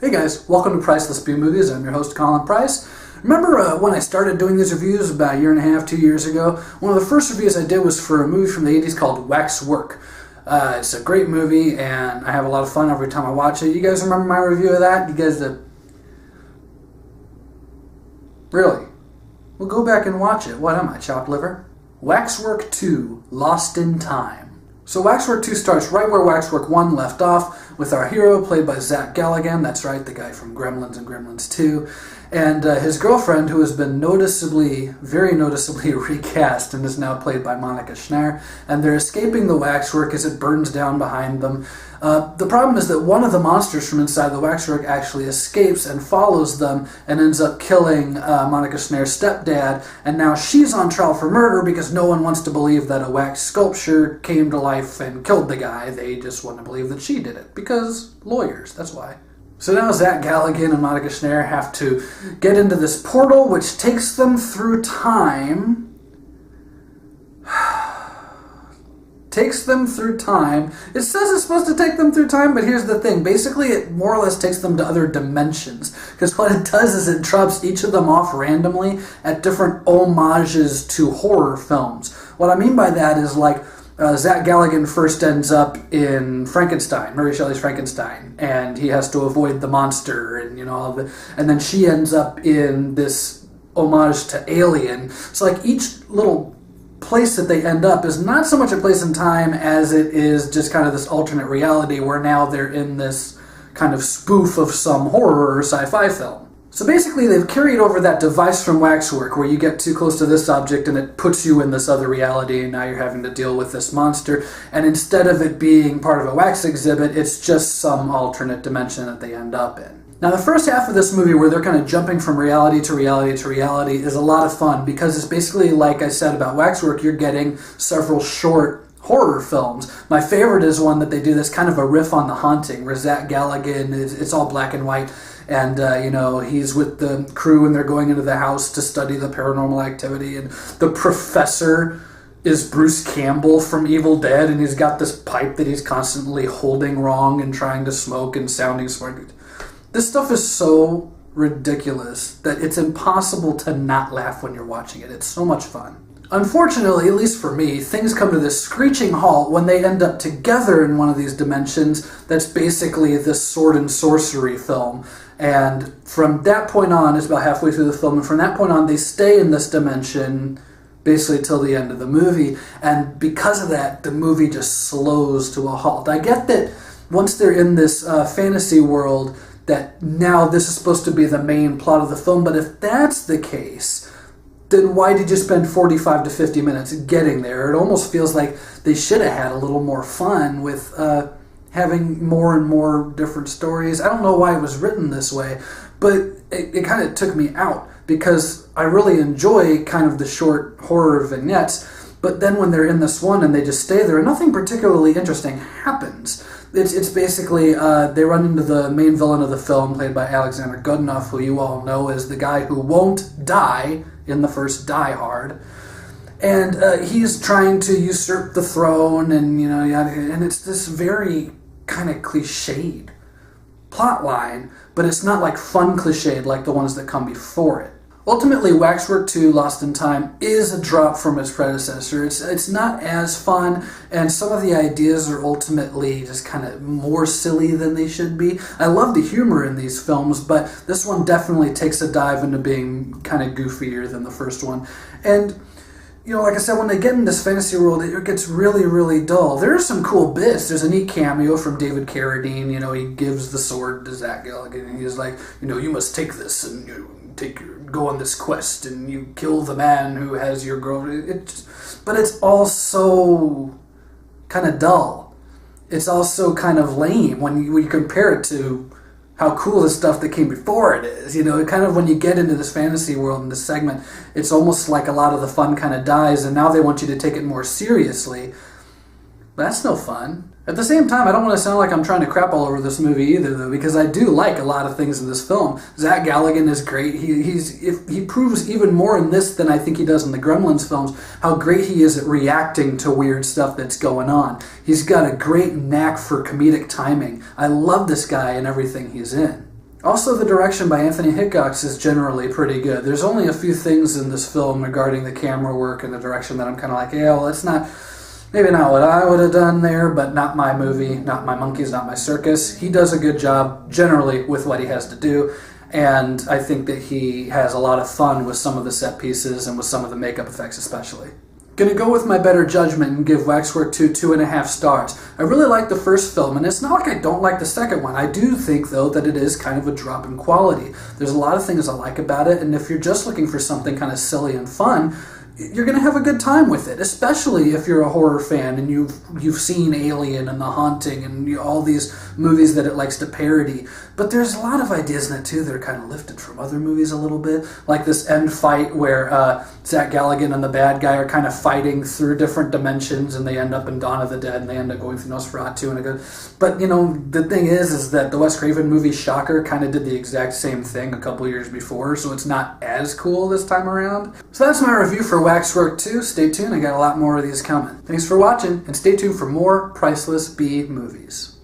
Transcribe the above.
Hey guys, welcome to Priceless B-Movies. I'm your host, Colin Price. Remember when I started doing these reviews about a year and a half, 2 years ago? One of the first reviews I did was for a movie from the 80s called Waxwork. It's a great movie, and I have a lot of fun every time I watch it. You guys remember my review of that? You guys did? Really? Well, go back and watch it. What am I, chopped liver? Waxwork 2, Lost in Time. So Waxwork 2 starts right where Waxwork 1 left off, with our hero played by Zach Galligan, that's right, the guy from Gremlins and Gremlins 2, and his girlfriend, who has been very noticeably recast and is now played by Monica Schneider, and they're escaping the waxwork as it burns down behind them. The problem is that one of the monsters from inside the waxwork actually escapes and follows them and ends up killing Monica Schneider's stepdad, and now she's on trial for murder because no one wants to believe that a wax sculpture came to life and killed the guy. They just want to believe that she did it, because lawyers, that's why. So now Zach Galligan and Monica Schneider have to get into this portal, which takes them through time. It says it's supposed to take them through time, but here's the thing. Basically, it more or less takes them to other dimensions, because what it does is it drops each of them off randomly at different homages to horror films. What I mean by that is, like, Zach Galligan first ends up in Frankenstein, Mary Shelley's Frankenstein, and he has to avoid the monster, and and then she ends up in this homage to Alien. So like each little place that they end up is not so much a place in time as it is just kind of this alternate reality where now they're in this kind of spoof of some horror or sci-fi film. So basically they've carried over that device from Waxwork where you get too close to this object and it puts you in this other reality, and now you're having to deal with this monster, and instead of it being part of a wax exhibit, it's just some alternate dimension that they end up in. Now the first half of this movie where they're kind of jumping from reality to reality to reality is a lot of fun, because it's basically, like I said about Waxwork, you're getting several short horror films. My favorite is one that they do that's kind of a riff on The Haunting, where Zach Galligan, it's all black and white, and he's with the crew and they're going into the house to study the paranormal activity, and the professor is Bruce Campbell from Evil Dead, and he's got this pipe that he's constantly holding wrong and trying to smoke and sounding smart. This stuff is so ridiculous that it's impossible to not laugh when you're watching it. It's so much fun. Unfortunately, at least for me, things come to this screeching halt when they end up together in one of these dimensions that's basically this sword and sorcery film. And from that point on, it's about halfway through the film, and from that point on, they stay in this dimension basically till the end of the movie. And because of that, the movie just slows to a halt. I get that once they're in this fantasy world, that now this is supposed to be the main plot of the film, but if that's the case, then why did you spend 45 to 50 minutes getting there? It almost feels like they should have had a little more fun with having more and more different stories. I don't know why it was written this way, but it kind of took me out, because I really enjoy kind of the short horror vignettes, but then when they're in this one and they just stay there and nothing particularly interesting happens. It's basically, they run into the main villain of the film, played by Alexander Godunov, who you all know is the guy who won't die in the first Die Hard. And he's trying to usurp the throne, and and it's this very kind of cliched plot line, but it's not like fun cliched like the ones that come before it. Ultimately, Waxwork 2, Lost in Time, is a drop from its predecessor. It's not as fun, and some of the ideas are ultimately just kind of more silly than they should be. I love the humor in these films, but this one definitely takes a dive into being kind of goofier than the first one. And like I said, when they get in this fantasy world, it gets really, really dull. There are some cool bits. There's a neat cameo from David Carradine. He gives the sword to Zach Galligan, and he's like, you must take this and go on this quest, and you kill the man who has your girl. But it's all so kind of dull. It's also kind of lame when you compare it to how cool the stuff that came before it is. You know, kind of when you get into this fantasy world in this segment, it's almost like a lot of the fun kind of dies, and now they want you to take it more seriously. That's no fun. At the same time, I don't want to sound like I'm trying to crap all over this movie either, though, because I do like a lot of things in this film. Zach Galligan is great. He proves even more in this than I think he does in the Gremlins films, how great he is at reacting to weird stuff that's going on. He's got a great knack for comedic timing. I love this guy and everything he's in. Also, the direction by Anthony Hickox is generally pretty good. There's only a few things in this film regarding the camera work and the direction that I'm kind of like, yeah, well, it's not... maybe not what I would have done there, but not my movie, not my monkeys, not my circus. He does a good job generally with what he has to do, and I think that he has a lot of fun with some of the set pieces and with some of the makeup effects especially. Gonna go with my better judgment and give Waxwork 2 2.5 stars. I really like the first film, and it's not like I don't like the second one. I do think, though, that it is kind of a drop in quality. There's a lot of things I like about it, and if you're just looking for something kind of silly and fun, you're going to have a good time with it, especially if you're a horror fan and you've seen Alien and The Haunting and all these movies that it likes to parody. But there's a lot of ideas in it, too, that are kind of lifted from other movies a little bit, like this end fight where Zach Galligan and the bad guy are kind of fighting through different dimensions, and they end up in Dawn of the Dead, and they end up going through Nosferatu. But, you know, the thing is that the Wes Craven movie Shocker kind of did the exact same thing a couple years before, so it's not as cool this time around. So that's my review for Waxwork 2. Stay tuned, I got a lot more of these coming. Thanks for watching, and stay tuned for more Priceless B movies.